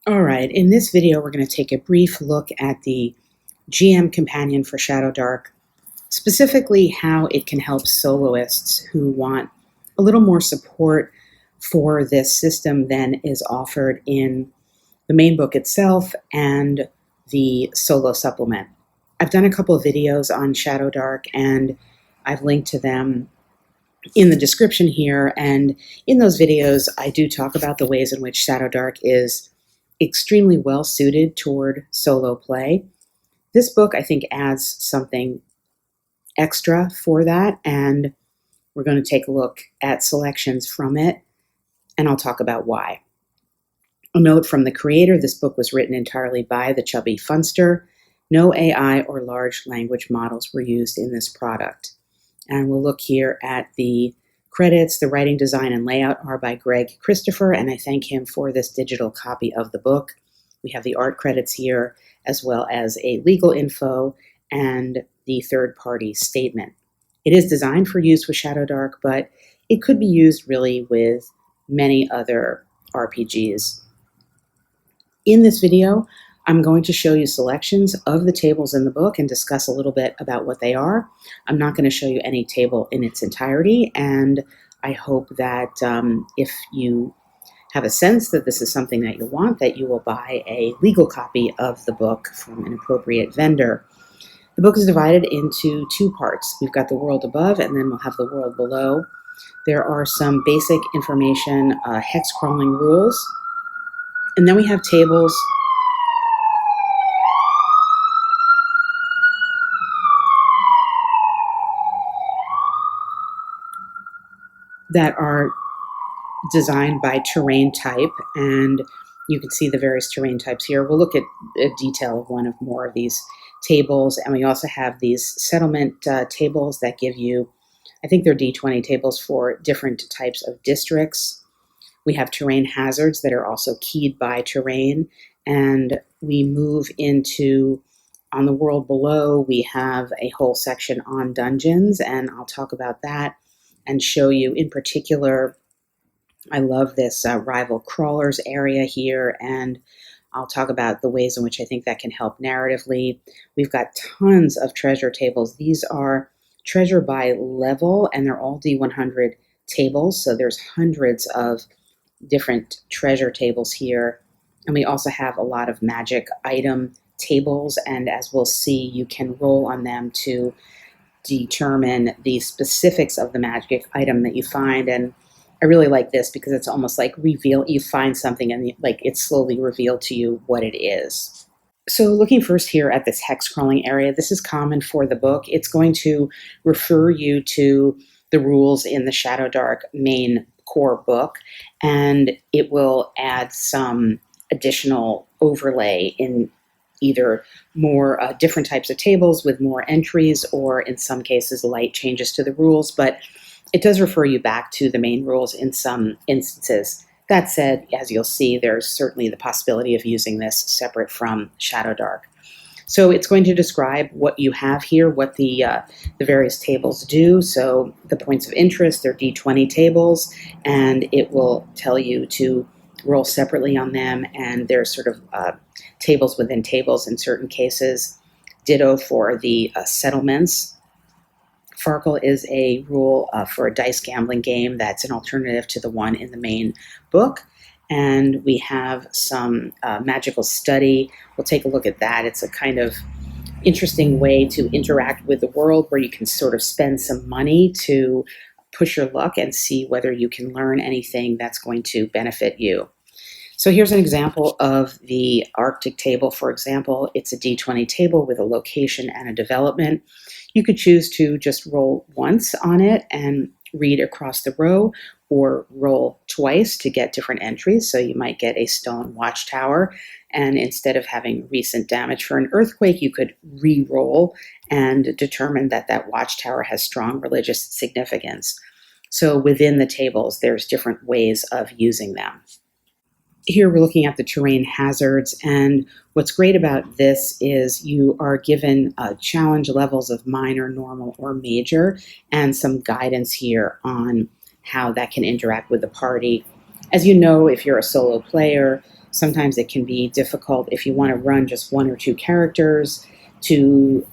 All right, in this video, we're going to take a brief look at the GM Companion for ShadowDark, specifically how it can help soloists who want a little more support for this system than is offered in the main book itself and the solo supplement. I've done a couple of videos on ShadowDark, and I've linked to them in the description here. And in those videos, I do talk about the ways in which ShadowDark is extremely well suited toward solo play. This book, I think, adds something extra for that, and we're going to take a look at selections from it, and I'll talk about why. A note from the creator: this book was written entirely by the chubby funster. No AI or large language models were used in this product. And we'll look here at the credits. The writing, design, and layout are by Greg Christopher, and I thank him for this digital copy of the book. We have the art credits here, as well as a legal info and the third-party statement. It is designed for use with ShadowDark, but it could be used really with many other RPGs. In this video, I'm going to show you selections of the tables in the book and discuss a little bit about what they are. I'm not going to show you any table in its entirety, and I hope that if you have a sense that this is something that you want, that you will buy a legal copy of the book from an appropriate vendor. The book is divided into two parts. We've got the world above, and then we'll have the world below. There are some basic information, hex crawling rules, and then we have tables that are designed by terrain type, and you can see the various terrain types here. We'll look at a detail of one of more of these tables, and we also have these settlement tables that give you, I think they're D20 tables for different types of districts. We have terrain hazards that are also keyed by terrain, and we move into, on the world below, we have a whole section on dungeons, and I'll talk about that and show you in particular. I love this rival crawlers area here, and I'll talk about the ways in which I think that can help narratively. We've got tons of treasure tables. These are treasure by level, and they're all D100 tables, so there's hundreds of different treasure tables here. And we also have a lot of magic item tables, and as we'll see, you can roll on them to determine the specifics of the magic item that you find. And I really like this because it's almost like you find something and like it's slowly revealed to you what it is. So looking first here at this hex crawling area, this is common for the book. It's going to refer you to the rules in the ShadowDark main core book, and it will add some additional overlay in either more different types of tables with more entries, or in some cases light changes to the rules, but it does refer you back to the main rules in some instances. That said, as you'll see, there's certainly the possibility of using this separate from ShadowDark. So it's going to describe what you have here, what the various tables do. So the points of interest, they're D20 tables, and it will tell you to roll separately on them, and there's sort of tables within tables in certain cases. Ditto for the settlements. Farkle is a rule for a dice gambling game that's an alternative to the one in the main book. And we have some magical study. We'll take a look at that. It's a kind of interesting way to interact with the world where you can sort of spend some money to push your luck and see whether you can learn anything that's going to benefit you. So here's an example of the Arctic table, for example. It's a D20 table with a location and a development. You could choose to just roll once on it and read across the row, or roll twice to get different entries. So you might get a stone watchtower, and instead of having recent damage for an earthquake, you could re-roll and determine that that watchtower has strong religious significance. So within the tables, there's different ways of using them. Here we're looking at the terrain hazards, and what's great about this is you are given challenge levels of minor, normal, or major, and some guidance here on how that can interact with the party. As you know, if you're a solo player, sometimes it can be difficult if you want to run just one or two characters to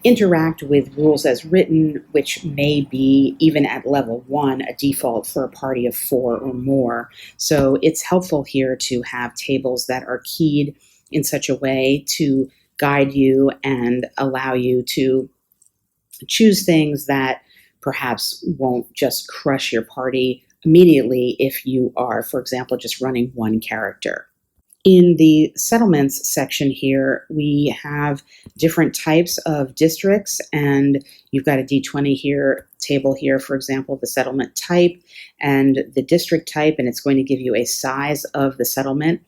interact with rules as written, which may be, even at level 1, a default for a party of 4 or more. So it's helpful here to have tables that are keyed in such a way to guide you and allow you to choose things that perhaps won't just crush your party immediately if you are, for example, just running one character. In the settlements section here, we have different types of districts, and you've got a D20 here, table here, for example, the settlement type and the district type, and it's going to give you a size of the settlement.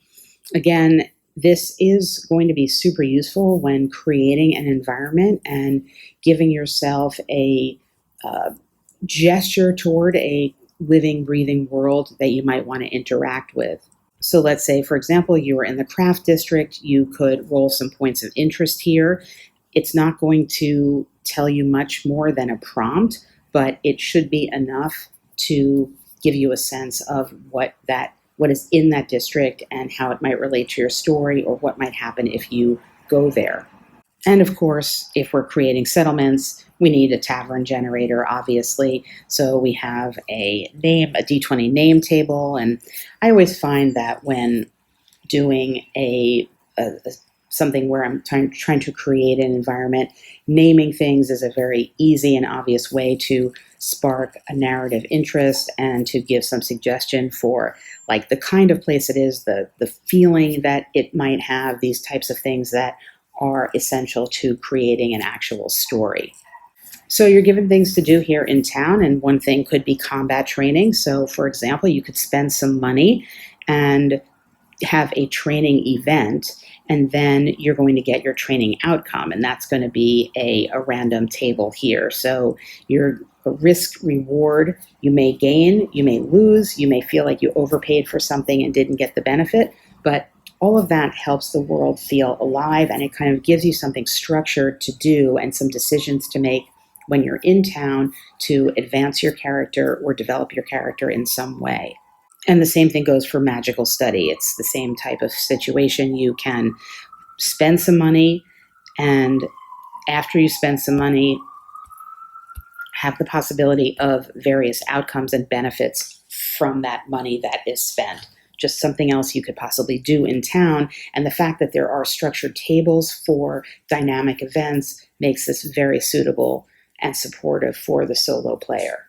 Again, this is going to be super useful when creating an environment and giving yourself a gesture toward a living, breathing world that you might want to interact with. So let's say, for example, you were in the craft district, you could roll some points of interest here. It's not going to tell you much more than a prompt, but it should be enough to give you a sense of what is in that district and how it might relate to your story or what might happen if you go there. And of course, if we're creating settlements, we need a tavern generator, obviously. So we have a D20 name table. And I always find that when doing something where I'm trying to create an environment, naming things is a very easy and obvious way to spark a narrative interest and to give some suggestion for like the kind of place it is, the feeling that it might have, these types of things that are essential to creating an actual story. So you're given things to do here in town, and one thing could be combat training. So for example, you could spend some money and have a training event, and then you're going to get your training outcome, and that's going to be a random table here. So your risk reward, you may gain, you may lose, you may feel like you overpaid for something and didn't get the benefit, but all of that helps the world feel alive, and it kind of gives you something structured to do and some decisions to make when you're in town to advance your character or develop your character in some way. And the same thing goes for magical study. It's the same type of situation. You can spend some money, and after you spend some money, have the possibility of various outcomes and benefits from that money that is spent. Just something else you could possibly do in town. And the fact that there are structured tables for dynamic events makes this very suitable and supportive for the solo player.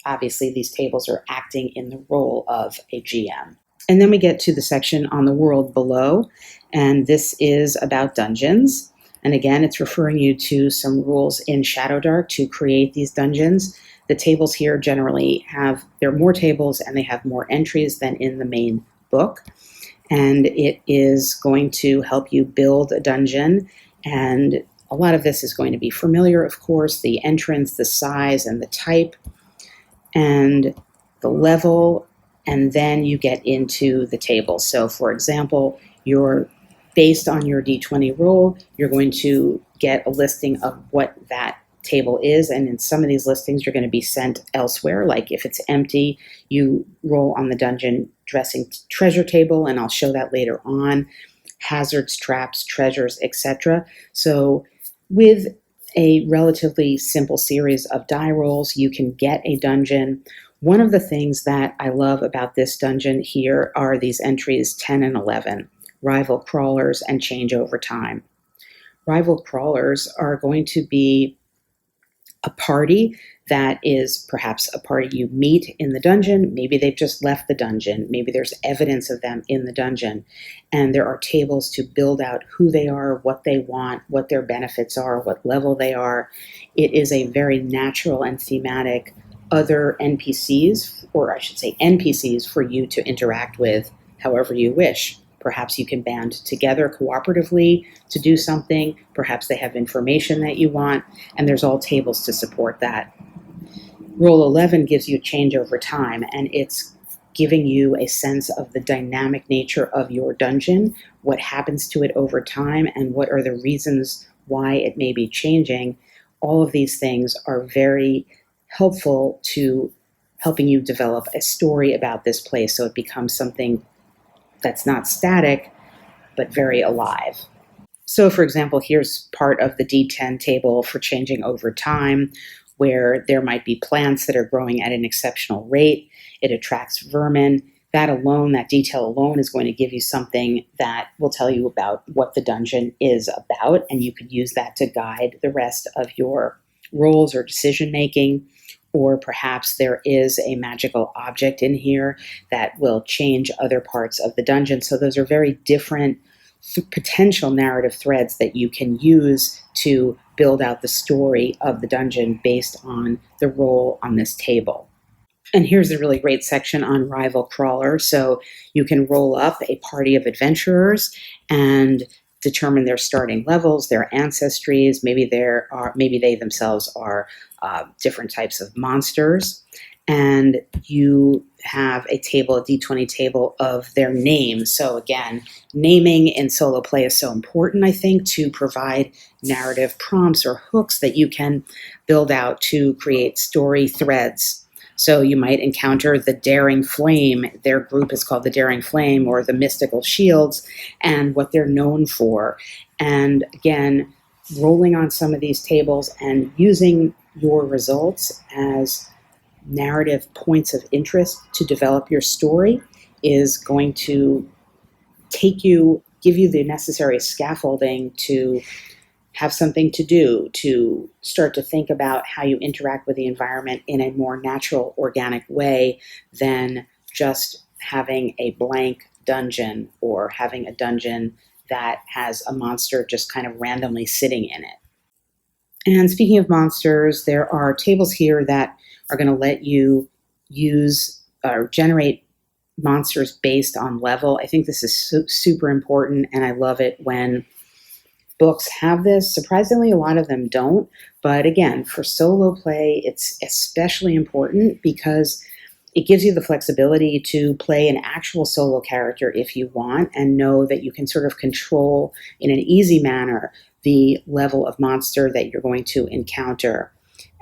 Obviously, these tables are acting in the role of a GM. And then we get to the section on the world below, and this is about dungeons. And again, it's referring you to some rules in ShadowDark to create these dungeons. The tables here generally there are more tables and they have more entries than in the main book. And it is going to help you build a dungeon. And a lot of this is going to be familiar, of course, the entrance, the size, and the type, and the level. And then you get into the table. So for example, based on your D20 roll, you're going to get a listing of what that table is, and in some of these listings you're going to be sent elsewhere. Like if it's empty, you roll on the dungeon dressing treasure table, and I'll show that later on. Hazards, traps, treasures, etc. So with a relatively simple series of die rolls, you can get a dungeon. One of the things that I love about this dungeon here are these entries 10 and 11, rival crawlers and change over time. Rival crawlers are going to be a party that is perhaps a party you meet in the dungeon. Maybe they've just left the dungeon. Maybe there's evidence of them in the dungeon. And there are tables to build out who they are, what they want, what their benefits are, what level they are. It is a very natural and thematic other NPCs, or I should say NPCs, for you to interact with however you wish. Perhaps you can band together cooperatively to do something. Perhaps they have information that you want, and there's all tables to support that. Roll 11 gives you change over time, and it's giving you a sense of the dynamic nature of your dungeon, what happens to it over time, and what are the reasons why it may be changing. All of these things are very helpful to helping you develop a story about this place so it becomes something that's not static, but very alive. So, for example, here's part of the D10 table for changing over time, where there might be plants that are growing at an exceptional rate. It attracts vermin. That alone, that detail alone, is going to give you something that will tell you about what the dungeon is about, and you could use that to guide the rest of your roles or decision making. Or perhaps there is a magical object in here that will change other parts of the dungeon. So those are very different potential narrative threads that you can use to build out the story of the dungeon based on the role on this table. And here's a really great section on rival crawler. So you can roll up a party of adventurers and determine their starting levels, their ancestries. Maybe they themselves are different types of monsters. And you have a table, a D20 table of their names. So again, naming in solo play is so important, I think, to provide narrative prompts or hooks that you can build out to create story threads. So you might encounter the Daring Flame. Their group is called the Daring Flame, or the Mystical Shields, and what they're known for. And again, rolling on some of these tables and using your results as narrative points of interest to develop your story is going to give you the necessary scaffolding to have something to do, to start to think about how you interact with the environment in a more natural, organic way than just having a blank dungeon or having a dungeon that has a monster just kind of randomly sitting in it. And speaking of monsters, there are tables here that are going to let you use or generate monsters based on level. I think this is super important, and I love it when books have this. Surprisingly, a lot of them don't. But again, for solo play, it's especially important because it gives you the flexibility to play an actual solo character if you want, and know that you can sort of control in an easy manner the level of monster that you're going to encounter.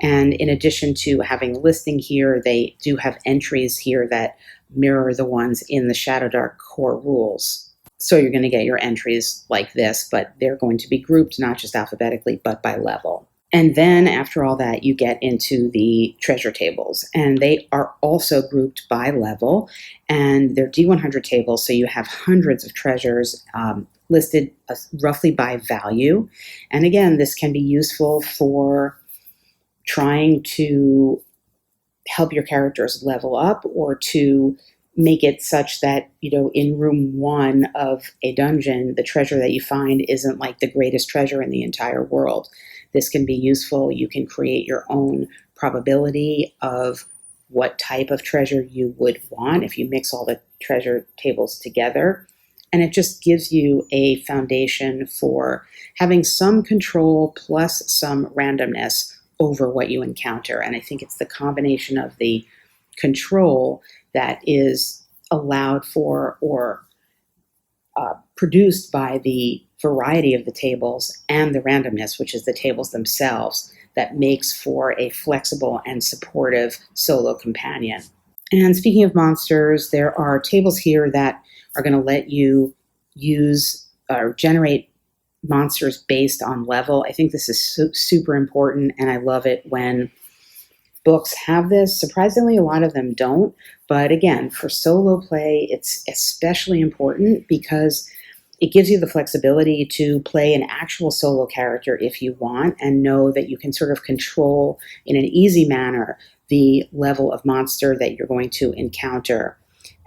And in addition to having listing here, they do have entries here that mirror the ones in the ShadowDark core rules. So you're going to get your entries like this, but they're going to be grouped not just alphabetically, but by level. And then after all that, you get into the treasure tables, and they are also grouped by level, and they're D100 tables, so you have hundreds of treasures listed roughly by value. And again, this can be useful for trying to help your characters level up, or to make it such that, in room 1 of a dungeon, the treasure that you find isn't like the greatest treasure in the entire world. This can be useful. You can create your own probability of what type of treasure you would want if you mix all the treasure tables together. And it just gives you a foundation for having some control plus some randomness over what you encounter. And I think it's the combination of the control that is allowed for or produced by the variety of the tables and the randomness, which is the tables themselves, that makes for a flexible and supportive solo companion. And speaking of monsters, there are tables here that are going to let you use or generate monsters based on level. I think this is super important, and I love it when books have this. Surprisingly, a lot of them don't. But again, for solo play, it's especially important because it gives you the flexibility to play an actual solo character if you want, and know that you can sort of control in an easy manner the level of monster that you're going to encounter.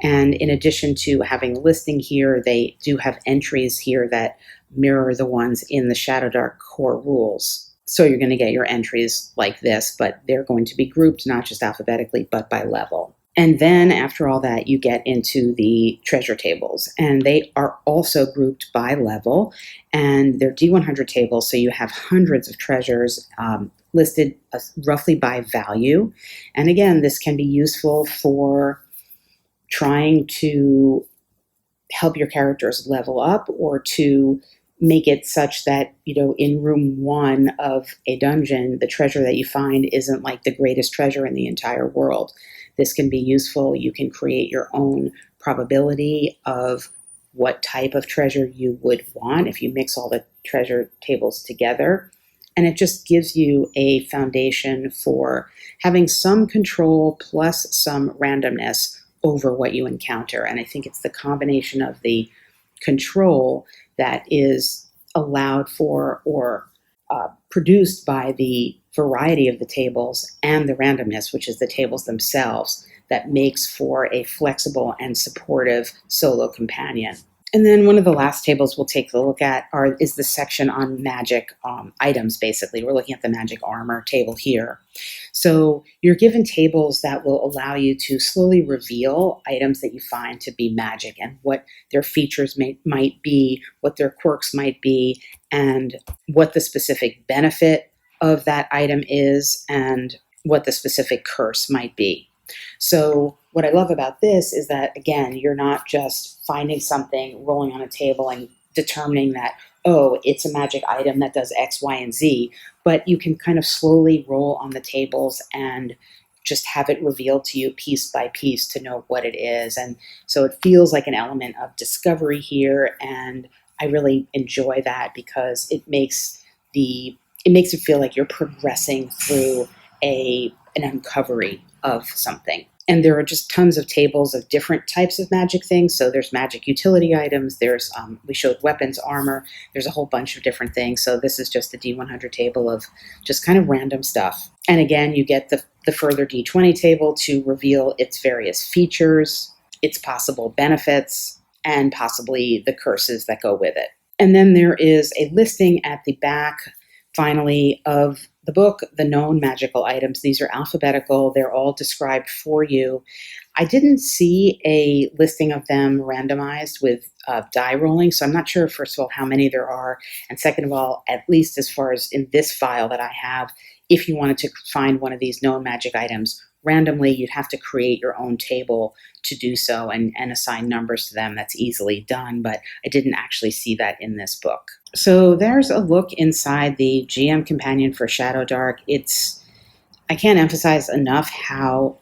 And in addition to having listing here, they do have entries here that mirror the ones in the ShadowDark core rules. So you're going to get your entries like this, but they're going to be grouped not just alphabetically, but by level. And then after all that, you get into the treasure tables, and they are also grouped by level, and they're D100 tables, so you have hundreds of treasures listed roughly by value. And again, this can be useful for trying to help your characters level up, or to make it such that, in room 1 of a dungeon, the treasure that you find isn't like the greatest treasure in the entire world. This can be useful. You can create your own probability of what type of treasure you would want if you mix all the treasure tables together. And it just gives you a foundation for having some control plus some randomness over what you encounter. And I think it's the combination of the control that is allowed for or produced by the variety of the tables and the randomness, which is the tables themselves, that makes for a flexible and supportive solo companion. And then one of the last tables we'll take a look at is the section on magic items, basically. We're looking at the magic armor table here. So you're given tables that will allow you to slowly reveal items that you find to be magic and what their features might be, what their quirks might be, and what the specific benefit of that item is, and what the specific curse might be. So what I love about this is that, again, you're not just finding something, rolling on a table and determining that, oh, it's a magic item that does X, Y, and Z, but you can kind of slowly roll on the tables and just have it revealed to you piece by piece to know what it is. And so it feels like an element of discovery here, and I really enjoy that because it makes it feel like you're progressing through an uncovery of something. And there are just tons of tables of different types of magic things. So there's magic utility items. There's, we showed weapons, armor. There's a whole bunch of different things. So this is just the D100 table of just kind of random stuff. And again, you get the further D20 table to reveal its various features, its possible benefits, and possibly the curses that go with it. And then there is a listing at the back, finally, of the book, the known magical items. These are alphabetical. They're all described for you. I didn't see a listing of them randomized with die rolling, so I'm not sure, first of all, how many there are, and second of all, at least as far as in this file that I have, if you wanted to find one of these known magic items randomly, you'd have to create your own table to do so and assign numbers to them. That's easily done, but I didn't actually see that in this book. So there's a look inside the GM Companion for ShadowDark. I can't emphasize enough how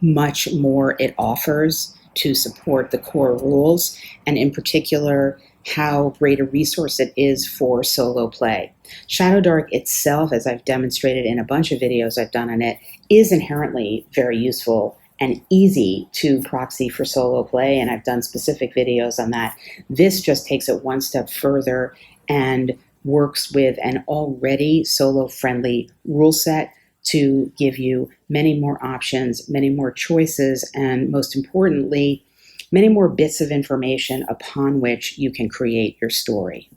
much more it offers to support the core rules, and in particular, how great a resource it is for solo play. ShadowDark itself, as I've demonstrated in a bunch of videos I've done on it, is inherently very useful and easy to proxy for solo play, and I've done specific videos on that. This just takes it one step further and works with an already solo-friendly rule set to give you many more options, many more choices, and most importantly, many more bits of information upon which you can create your story.